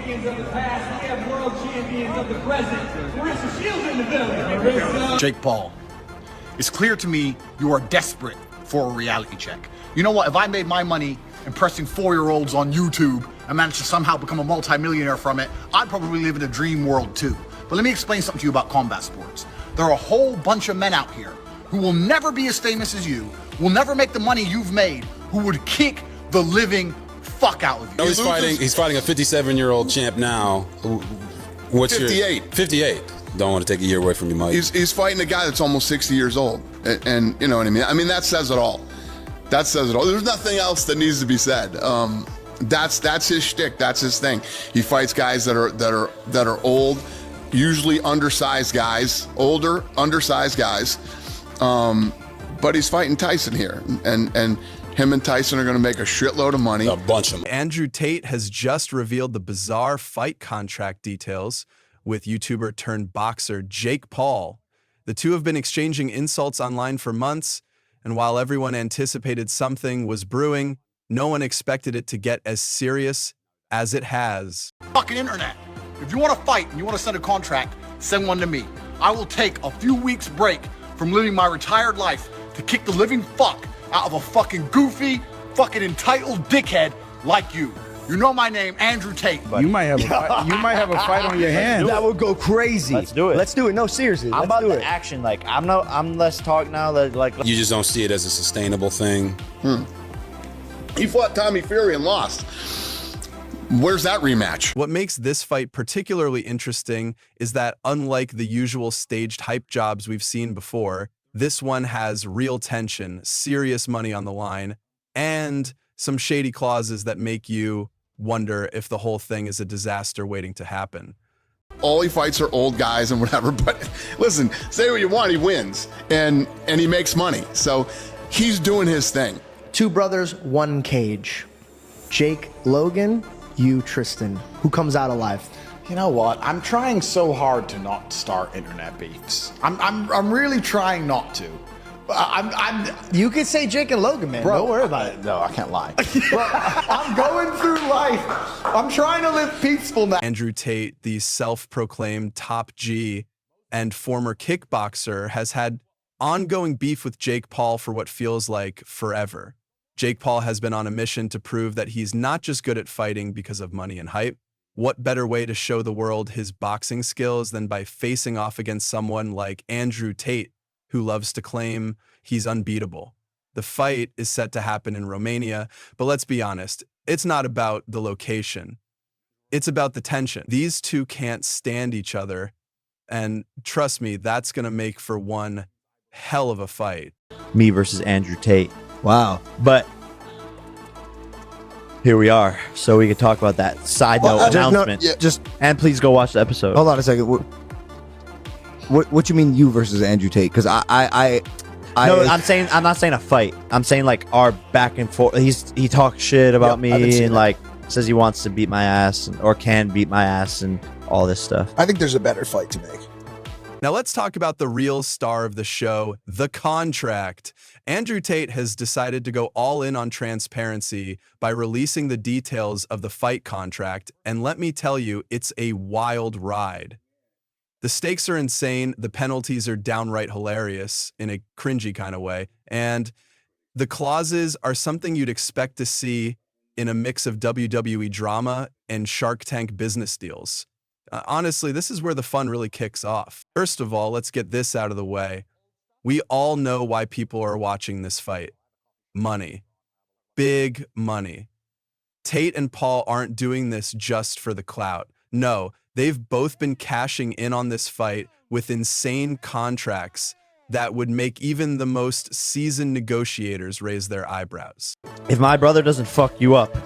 champions of the past, we have world champions of the present. Marissa Shields in the building. Jake Paul, it's clear to me you are desperate for a reality check. You know what? If I made my money impressing 4-year-olds on YouTube and managed to somehow become a multimillionaire from it, I'd probably live in a dream world too. But let me explain something to you about combat sports. There are a whole bunch of men out here who will never be as famous as you, will never make the money you've made, who would kick the living fuck out of you. No, he's fighting a 57-year-old champ now. What's 58. 58. Don't want to take a year away from you, Mike. He's fighting a guy that's almost 60 years old. And you know what I mean? I mean, that says it all. That says it all. There's nothing else that needs to be said. That's his shtick. That's his thing. He fights guys that are old, usually undersized guys, older, undersized guys. But he's fighting Tyson here, and him and Tyson are going to make a shitload of money. A bunch of money. Andrew Tate has just revealed the bizarre fight contract details with YouTuber turned boxer Jake Paul. The two have been exchanging insults online for months, and while everyone anticipated something was brewing, no one expected it to get as serious as it has. Fucking internet. If you want to fight and you want to send a contract, send one to me. I will take a few weeks break from living my retired life to kick the living fuck out of a fucking goofy, fucking entitled dickhead like you. You know my name, Andrew Tate. You might have a fight on your hands. That would go crazy. Let's do it. Let's do it. No, seriously. I'm let's about do the it. action. Like I'm less talk now. That like You just don't see it as a sustainable thing. He fought Tommy Fury and lost. Where's that rematch? What makes this fight particularly interesting is that unlike the usual staged hype jobs we've seen before, this one has real tension, serious money on the line, and some shady clauses that make you wonder if the whole thing is a disaster waiting to happen. All he fights are old guys and whatever, but listen, say what you want, he wins, and he makes money. So he's doing his thing. Two brothers, one cage. Jake Logan, you Tristan. Who comes out alive? You know what? I'm trying so hard to not start internet beefs. I'm really trying not to. You could say Jake and Logan, man. Bro, Don't worry about it. No, I can't lie. Bro, I'm going through life. I'm trying to live peaceful now. Andrew Tate, the self-proclaimed top G and former kickboxer, has had ongoing beef with Jake Paul for what feels like forever. Jake Paul has been on a mission to prove that he's not just good at fighting because of money and hype. What better way to show the world his boxing skills than by facing off against someone like Andrew Tate, who loves to claim he's unbeatable? The fight is set to happen in Romania, but let's be honest, it's not about the location. It's about the tension. These two can't stand each other, and trust me, that's going to make for one hell of a fight. me versus Andrew Tate. Wow. But here we are, so we can talk about that side note announcement. And please go watch the episode. Hold on a second. What you mean you versus Andrew Tate? Because No, I'm not saying a fight. I'm saying like our back and forth. He talks shit about me and like says he wants to beat my ass or can beat my ass and all this stuff. I think there's a better fight to make. Now let's talk about the real star of the show, the contract. Andrew Tate has decided to go all in on transparency by releasing the details of the fight contract, and let me tell you, it's a wild ride. The stakes are insane, the penalties are downright hilarious in a cringy kind of way, and the clauses are something you'd expect to see in a mix of WWE drama and Shark Tank business deals. Honestly, this is where the fun really kicks off. First of all, let's get this out of the way. We all know why people are watching this fight. Money. Big money. Tate and Paul aren't doing this just for the clout. No, they've both been cashing in on this fight with insane contracts that would make even the most seasoned negotiators raise their eyebrows. If my brother doesn't fuck you up,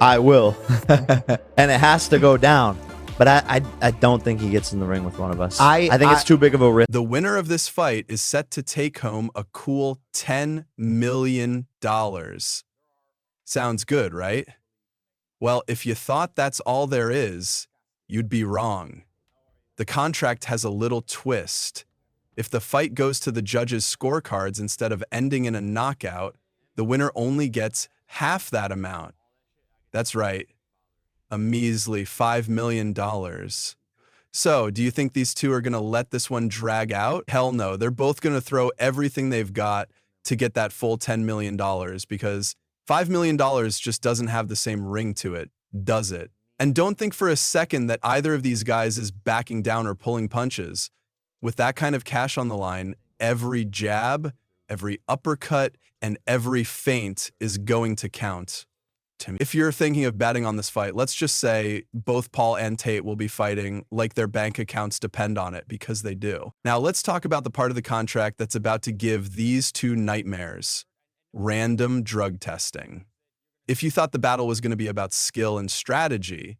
I will. And it has to go down. But I don't think he gets in the ring with one of us. I think it's too big of a risk. The winner of this fight is set to take home a cool $10 million. Sounds good, right? Well, if you thought that's all there is, you'd be wrong. The contract has a little twist. If the fight goes to the judges' scorecards instead of ending in a knockout, the winner only gets half that amount. That's right. a measly $5 million. So, do you think these two are going to let this one drag out? Hell no. They're both going to throw everything they've got to get that full $10 million because $5 million just doesn't have the same ring to it, does it? And don't think for a second that either of these guys is backing down or pulling punches. With that kind of cash on the line, every jab, every uppercut, and every feint is going to count. If you're thinking of betting on this fight, let's just say both Paul and Tate will be fighting like their bank accounts depend on it, because they do. Now let's talk about the part of the contract that's about to give these two nightmares: random drug testing. If you thought the battle was going to be about skill and strategy,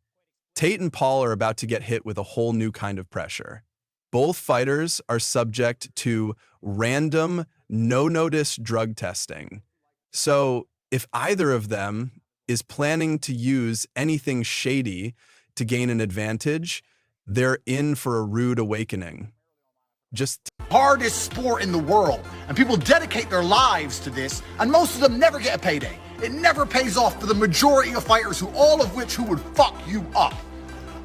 Tate and Paul are about to get hit with a whole new kind of pressure. Both fighters are subject to random, no-notice drug testing. So if either of them is planning to use anything shady to gain an advantage, they're in for a rude awakening. Just Hardest sport in the world, and people dedicate their lives to this, and most of them never get a payday. It never pays off for the majority of fighters, who would fuck you up.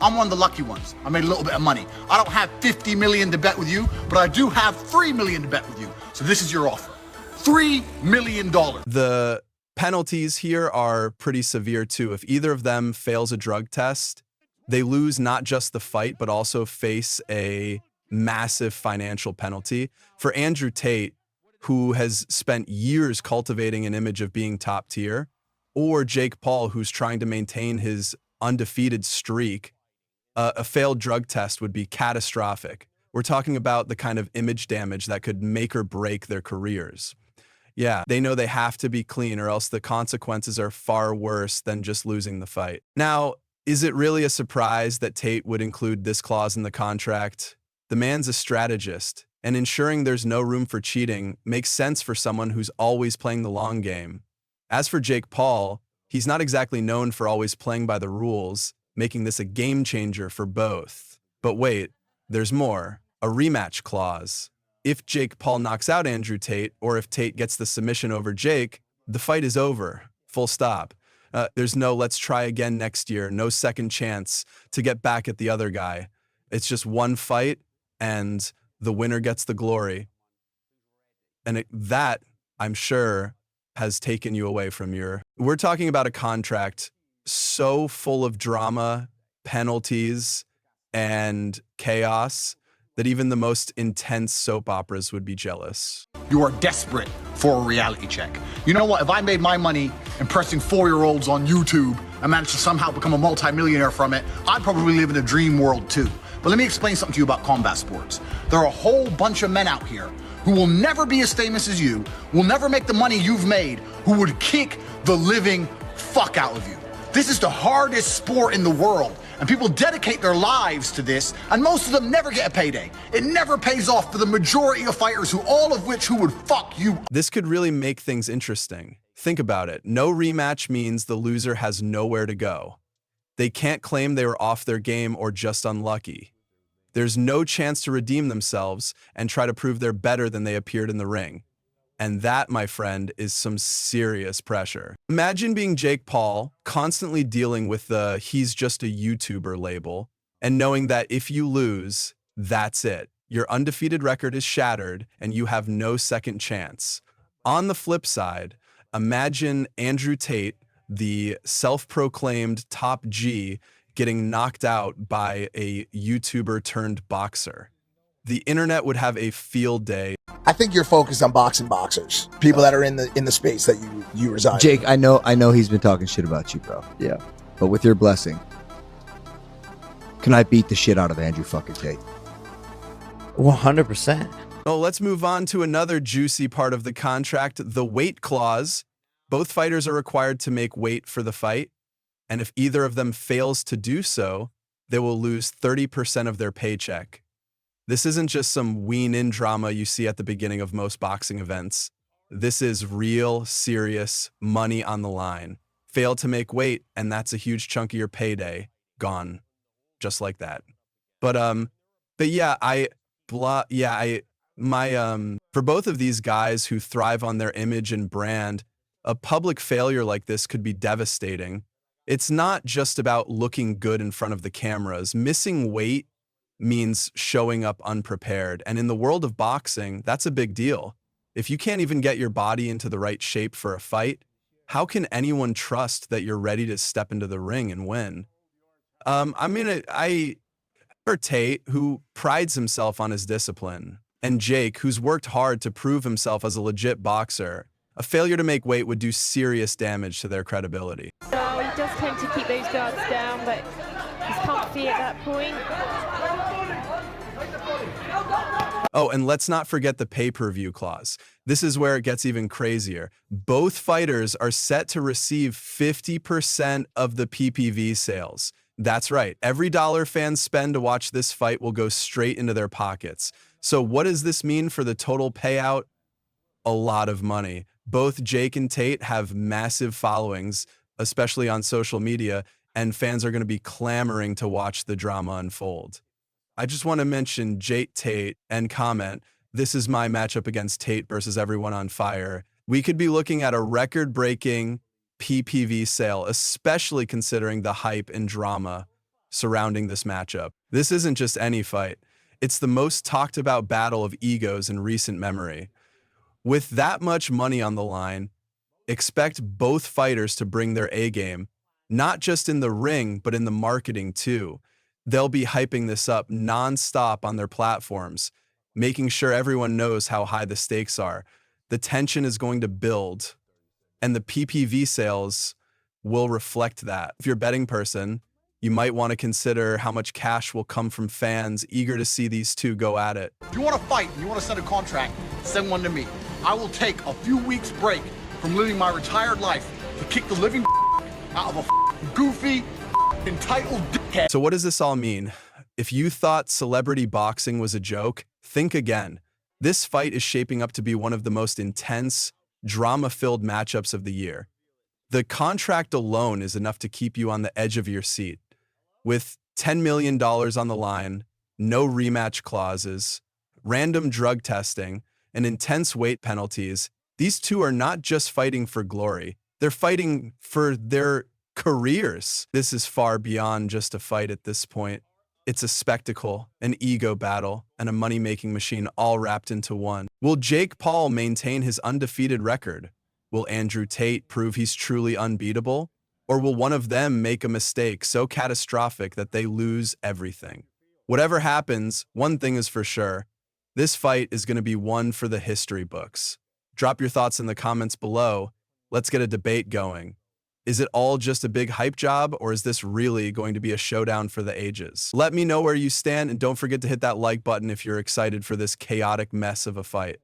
I'm one of the lucky ones. I made a little bit of money. I don't have 50 million to bet with you, but I do have 3 million to bet with you. So this is your offer. $3 million. the penalties here are pretty severe too. If either of them fails a drug test, they lose not just the fight, but also face a massive financial penalty. For Andrew Tate, who has spent years cultivating an image of being top tier, or Jake Paul, who's trying to maintain his undefeated streak, a failed drug test would be catastrophic. We're talking about the kind of image damage that could make or break their careers. Yeah, they know they have to be clean, or else the consequences are far worse than just losing the fight. Now, is it really a surprise that Tate would include this clause in the contract? The man's a strategist, and ensuring there's no room for cheating makes sense for someone who's always playing the long game. As for Jake Paul, he's not exactly known for always playing by the rules, making this a game changer for both. But wait, there's more. A rematch clause. If Jake Paul knocks out Andrew Tate, or if Tate gets the submission over Jake, the fight is over. Full stop. There's no let's try again next year, no second chance to get back at the other guy. It's just one fight, and the winner gets the glory. And that, I'm sure, has taken you away from your... We're talking about a contract so full of drama, penalties, and chaos that even the most intense soap operas would be jealous. You are desperate for a reality check. You know what? If I made my money impressing 4-year-olds on YouTube and managed to somehow become a multimillionaire from it, I'd probably live in a dream world too. But let me explain something to you about combat sports. There are a whole bunch of men out here who will never be as famous as you, will never make the money you've made, who would kick the living fuck out of you. This is the hardest sport in the world, and people dedicate their lives to this, and most of them never get a payday. It never pays off for the majority of fighters, who would fuck you. This could really make things interesting. Think about it. No rematch means the loser has nowhere to go. They can't claim they were off their game or just unlucky. There's no chance to redeem themselves and try to prove they're better than they appeared in the ring. And that, my friend, is some serious pressure. Imagine being Jake Paul, constantly dealing with the "he's just a YouTuber" label, and knowing that if you lose, that's it. Your undefeated record is shattered, and you have no second chance. On the flip side, imagine Andrew Tate, the self-proclaimed top G, getting knocked out by a YouTuber turned boxer. The internet would have a field day. I think you're focused on boxing boxers, people that are in the space that you reside. Jake, I know he's been talking shit about you, bro. Yeah. But with your blessing, can I beat the shit out of Andrew fucking Tate? 100%. Oh, let's move on to another juicy part of the contract, the weight clause. Both fighters are required to make weight for the fight, and if either of them fails to do so, they will lose 30% of their paycheck. This isn't just some wean-in drama you see at the beginning of most boxing events. This is real, serious, money on the line. Fail to make weight, and that's a huge chunk of your payday gone, just like that. But for both of these guys who thrive on their image and brand, a public failure like this could be devastating. It's not just about looking good in front of the cameras. Missing weight means showing up unprepared. And in the world of boxing, that's a big deal. If you can't even get your body into the right shape for a fight, how can anyone trust that you're ready to step into the ring and win? I for Tate, who prides himself on his discipline, and Jake, who's worked hard to prove himself as a legit boxer, a failure to make weight would do serious damage to their credibility. So he does tend to keep those guards down, but he's comfy at that point. Oh, and let's not forget the pay-per-view clause. This is where it gets even crazier. Both fighters are set to receive 50% of the PPV sales. That's right. Every dollar fans spend to watch this fight will go straight into their pockets. So what does this mean for the total payout? A lot of money. Both Jake and Tate have massive followings, especially on social media, and fans are going to be clamoring to watch the drama unfold. I just want to mention Tate and comment, this is my matchup against Tate versus everyone on fire. We could be looking at a record-breaking PPV sale, especially considering the hype and drama surrounding this matchup. This isn't just any fight. It's the most talked about battle of egos in recent memory. With that much money on the line, expect both fighters to bring their A-game, not just in the ring, but in the marketing too. They'll be hyping this up non-stop on their platforms, making sure everyone knows how high the stakes are. The tension is going to build, and the PPV sales will reflect that. If you're a betting person, you might want to consider how much cash will come from fans eager to see these two go at it. If you want to fight and you want to send a contract, send one to me. I will take a few weeks break from living my retired life to kick the living out of a goofy, entitled dickhead. So what does this all mean? If you thought celebrity boxing was a joke, think again. This fight is shaping up to be one of the most intense, drama-filled matchups of the year. The contract alone is enough to keep you on the edge of your seat. With $10 million on the line, no rematch clauses, random drug testing, and intense weight penalties, these two are not just fighting for glory. They're fighting for their careers. This is far beyond just a fight at this point. It's a spectacle, an ego battle, and a money-making machine all wrapped into one. Will Jake Paul maintain his undefeated record? Will Andrew Tate prove he's truly unbeatable? Or will one of them make a mistake so catastrophic that they lose everything? Whatever happens, one thing is for sure. This fight is going to be one for the history books. Drop your thoughts in the comments below. Let's get a debate going. Is it all just a big hype job, or is this really going to be a showdown for the ages? Let me know where you stand, and don't forget to hit that like button if you're excited for this chaotic mess of a fight.